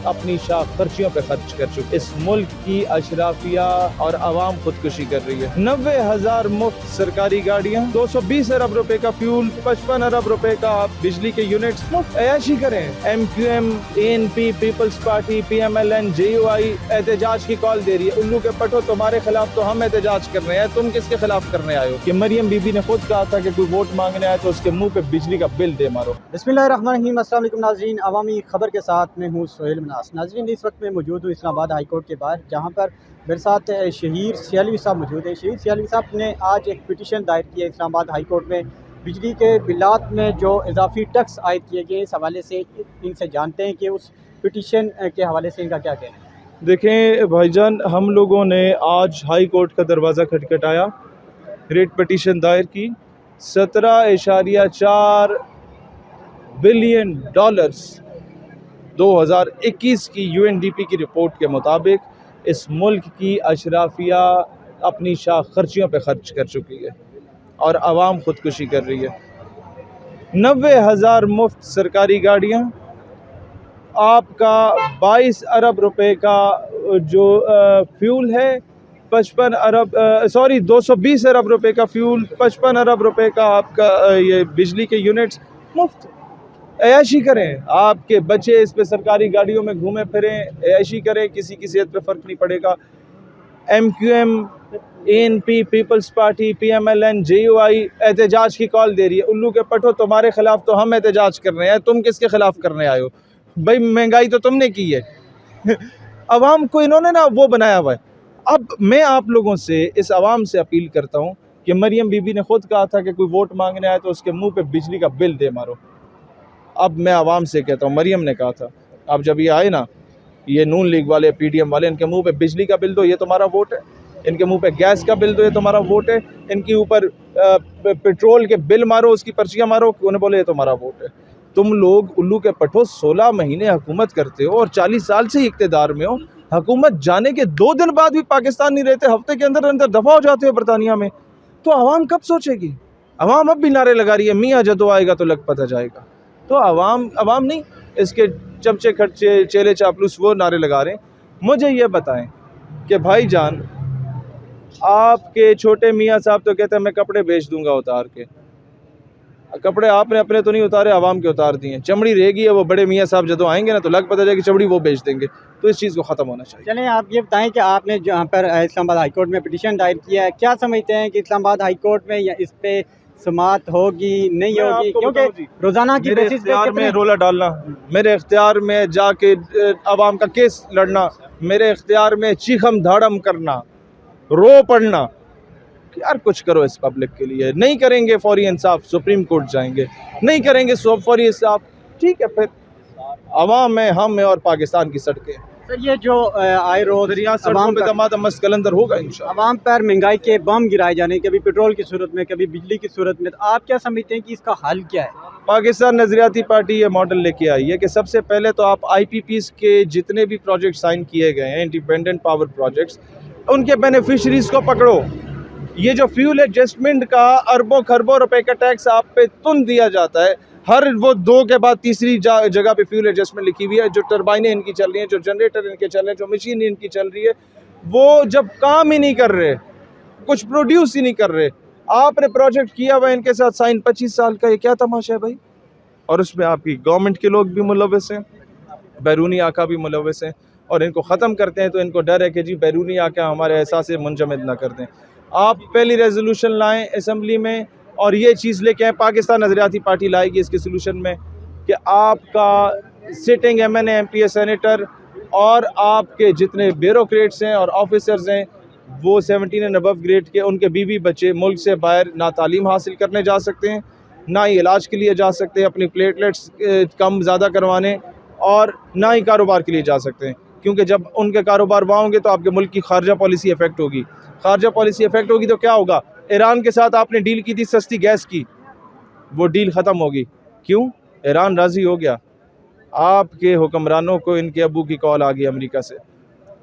अपनी शाख खर्चियों पे खर्च कर चुके। इस मुल्क की अशराफिया और आवाम खुदकुशी कर रही है। 90,000 मुफ्त सरकारी गाड़ियाँ, 220 अरब रुपए का फ्यूल, 55 अरब रुपए का बिजली के यूनिट्स, मुफ्त ऐशी करें। MQM, ANP, Peoples Party, PMLN, JUI एहतजाज की कॉल दे रही है। उल्लू के पटो, तुम्हारे खिलाफ तो हम एहतजाज कर रहे हैं, तुम किसके खिलाफ करने आए हो? कि मरियम बीबी ने खुद कहा था कि कोई वोट मांगने आए तो उसके मुंह पे बिजली का बिल दे मारो। बिस्मिल्लाहिर्रहमानिर्रहीम। अस्सलाम वालेकुम नाज़रीन, अवामी खबर के साथ मैं हूँ सोहेल मनास। नाज़रीन, इस वक्त मैं मौजूद हूँ इस्लामाबाद हाई कोर्ट के बाहर, जहाँ पर मेरे साथ शहीर सियालवी साहब मौजूद है। शहीर सियालवी साहब ने आज एक पिटीशन दायर की है इस्लामाबाद हाई कोर्ट में, बिजली के बिलात में जो इजाफी टैक्स आयद किए गए। इस हवाले से इनसे जानते हैं कि उस पिटीशन के हवाले से इनका क्या कहना है। देखें भाईजान, हम लोगों ने आज हाई कोर्ट का दरवाज़ा खटखटाया, रेट पिटीशन दायर की। 17.4 बिलियन डॉलर्स 2021 की UNDP की रिपोर्ट के मुताबिक इस मुल्क की अशराफिया अपनी शाख खर्चियों पे खर्च कर चुकी है और आवाम खुदकुशी कर रही है। 90,000 मुफ्त सरकारी गाड़ियाँ, आपका 22 अरब रुपए का जो फ्यूल है, 220 अरब रुपए का फ्यूल, 55 अरब रुपए का आपका ये बिजली के यूनिट्स, मुफ्त ऐशी करें। आपके बच्चे इस पे सरकारी गाड़ियों में घूमे फिरें, ऐशी करें, किसी की सेहत पे फ़र्क नहीं पड़ेगा। MQM, ANP, Peoples Party, PMLN, JUI एहतजाज की कॉल दे रही है। उल्लू के पटो, तुम्हारे खिलाफ तो हम एहतजाज कर रहे हैं, तुम किसके खिलाफ करने आए हो? भाई महंगाई तो तुमने की है। अवाम को इन्होंने ना वो बनाया हुआ है। अब मैं आप लोगों से, इस अवाम से अपील करता हूँ कि मरियम बीबी ने खुद कहा था कि कोई वोट मांगने आए तो उसके मुंह पे बिजली का बिल दे मारो। अब मैं आवाम से कहता हूँ, मरियम ने कहा था, अब जब ये आए ना, ये नून लीग वाले, PDM वाले, इनके मुंह पे बिजली का बिल दो, ये तुम्हारा वोट है। इनके मुंह पे गैस का बिल दो, ये तुम्हारा वोट है। इनके ऊपर पेट्रोल के बिल मारो, उसकी पर्चियाँ मारो, उन्हें बोले ये तुम्हारा वोट है। तुम लोग उल्लू के पठो 16 महीने हुकूमत करते हो और 40 साल से इक़्तिदार में हो। हुकूमत जाने के 2 दिन बाद भी पाकिस्तान नहीं रहते, हफ्ते के अंदर अंदर दफ़ा हो जाते हो बरतानिया में। तो आवाम कब सोचेगी? आवाम अब भी नारे लगा रही है, मियाँ जदों आएगा तो लग पता जाएगा। तो आवाम नहीं, इसके चमचे खर्चे चेले चापलूस वो नारे लगा रहे हैं। मुझे ये बताएं कि भाईजान, आपके छोटे मियाँ साहब तो कहते हैं मैं कपड़े बेच दूंगा उतार के। कपड़े आपने अपने तो नहीं उतारे, आवाम के उतार दिए। चमड़ी रहेगी है, वो बड़े मियाँ साहब जब आएंगे ना तो लग पता जाएगी चमड़ी वो बेच देंगे। तो इस चीज़ को ख़त्म होना चाहिए। चलें, आप ये बताएं कि आपने जहाँ पर इस्लामाबाद हाई कोर्ट में पिटीशन दायर किया है, क्या समझते हैं कि इस्लामाबाद हाई कोर्ट में या इस पे समाअत होगी, नहीं होगी? क्योंकि रोज़ाना की बेसिस पे में रोला डालना, मेरे इख्तियार में जाके आवाम का केस लड़ना, मेरे इख्तियार में चीखम धाड़म करना, रो पड़ना, यार कुछ करो इस पब्लिक के लिए। नहीं करेंगे फौरी इंसाफ, सुप्रीम कोर्ट जाएंगे। नहीं करेंगे फौरी इंसाफ, ठीक है, फिर अवाम है, हम है और पाकिस्तान की सड़कें। सर, ये जो आए रोज मस्त कलंदर होगा इंशाअल्लाह। अवाम पर महंगाई के बम गिराए जाने, कभी पेट्रोल की सूरत में, कभी बिजली की सूरत में, तो आप क्या समझते हैं कि इसका हल क्या है? पाकिस्तान नजरियाती पार्टी ये मॉडल लेके आई है कि सबसे पहले तो आप IPPs के जितने भी प्रोजेक्ट साइन किए गए हैं, इंडिपेंडेंट पावर प्रोजेक्ट्स, उनके बेनिफिशरीज को पकड़ो। ये जो फ्यूल एडजस्टमेंट का अरबों खरबों रुपए का टैक्स आप पे तुन दिया जाता है, हर वो 2 के बाद तीसरी जगह पे फ्यूल एडजस्टमेंट लिखी हुई है। जो टर्बाइनें इनकी चल रही हैं, जो जनरेटर इनके चल रहे हैं, जो मशीन इनकी चल रही है, वो जब काम ही नहीं कर रहे, कुछ प्रोड्यूस ही नहीं कर रहे, आपने प्रोजेक्ट किया हुआ इनके साथ साइन 25 साल का, ये क्या तमाशा है भाई? और उसमें आपकी गवर्नमेंट के लोग भी मुलव्वस हैं, बैरूनी आका भी मुलव्वस हैं, और इनको ख़त्म करते हैं तो इनको डर है कि जी बैरूनी आका हमारे एहसास मुंजमद ना कर दें। आप पहली रेजोल्यूशन लाएं असम्बली में और ये चीज़ लेके आए, पाकिस्तान नजरियाती पार्टी लाएगी इसके सोल्यूशन में, कि आपका सिटिंग MNA MPA सेनेटर और आपके जितने ब्यूरोक्रेट्स हैं और ऑफिसर्स हैं, वो 17 एंड अबव ग्रेड के, उनके बीवी बच्चे मुल्क से बाहर ना तालीम हासिल करने जा सकते हैं, ना ही इलाज के लिए जा सकते हैं, अपनी प्लेटलेट्स कम ज़्यादा करवाने, और ना ही कारोबार के लिए जा सकते हैं। क्योंकि जब उनके कारोबार वहाँ होंगे तो आपके मुल्क की खारजा पॉलिसी इफेक्ट होगी। खारजा पॉलिसी इफेक्ट होगी तो क्या होगा? ईरान के साथ आपने डील की थी सस्ती गैस की, वो डील ख़त्म होगी। क्यों? ईरान राज़ी हो गया। आपके हुक्मरानों को इनके अबू की कॉल आ गई अमेरिका से,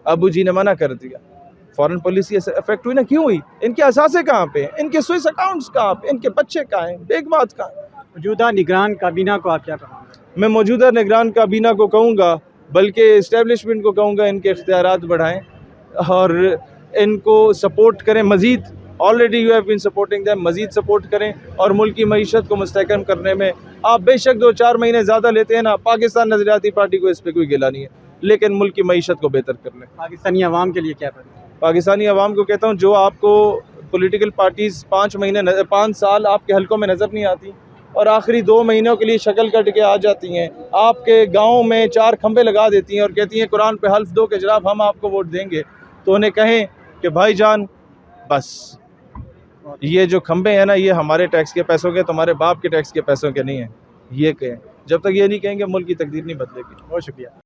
अबू जी ने मना कर दिया, फॉरेन पॉलिसी इफेक्ट हुई ना। क्यों हुई? इनके असासे कहाँ पे, इनके स्विस अकाउंट्स कहाँ पे, इनके बच्चे कहाँ हैं, बेगमात कहाँ हैं? मौजूदा निगरान काबीना को आप क्या कहेंगे? मैं मौजूदा निगरान काबीना को कहूँगा, बल्कि इस्टेब्लिशमेंट को कहूँगा इनके इख्तियारात बढ़ाएं और इनको सपोर्ट करें मज़ीद। Already you have been supporting them, मज़ीद सपोर्ट करें और मुल्क की मईशत को मुस्तहकम करने में आप बेशक 2-4 महीने ज़्यादा लेते हैं ना, पाकिस्तान नज़रियाती पार्टी को इस पर कोई गिला नहीं है, लेकिन मुल्क की मईशत को बेहतर कर लें। पाकिस्तानी अवाम के लिए क्या है? पाकिस्तानी अवाम को कहता हूँ, जो आपको पॉलिटिकल पार्टीज़ 5 साल आपके हलकों में नज़र नहीं आती और आखिरी 2 महीनों के लिए शक्ल कट के आ जाती हैं, आपके गाँव में 4 खंबे लगा देती हैं और कहती हैं कुरान पे हल्फ दो कि जनाब हम आपको वोट देंगे, तो उन्हें कहें कि भाईजान बस ये जो खंबे हैं ना, ये हमारे टैक्स के पैसों के, तुम्हारे बाप के टैक्स के पैसों के नहीं हैं, ये कहें। जब तक ये नहीं कहेंगे मुल्क की तकदीर नहीं बदलेगी। बहुत शुक्रिया।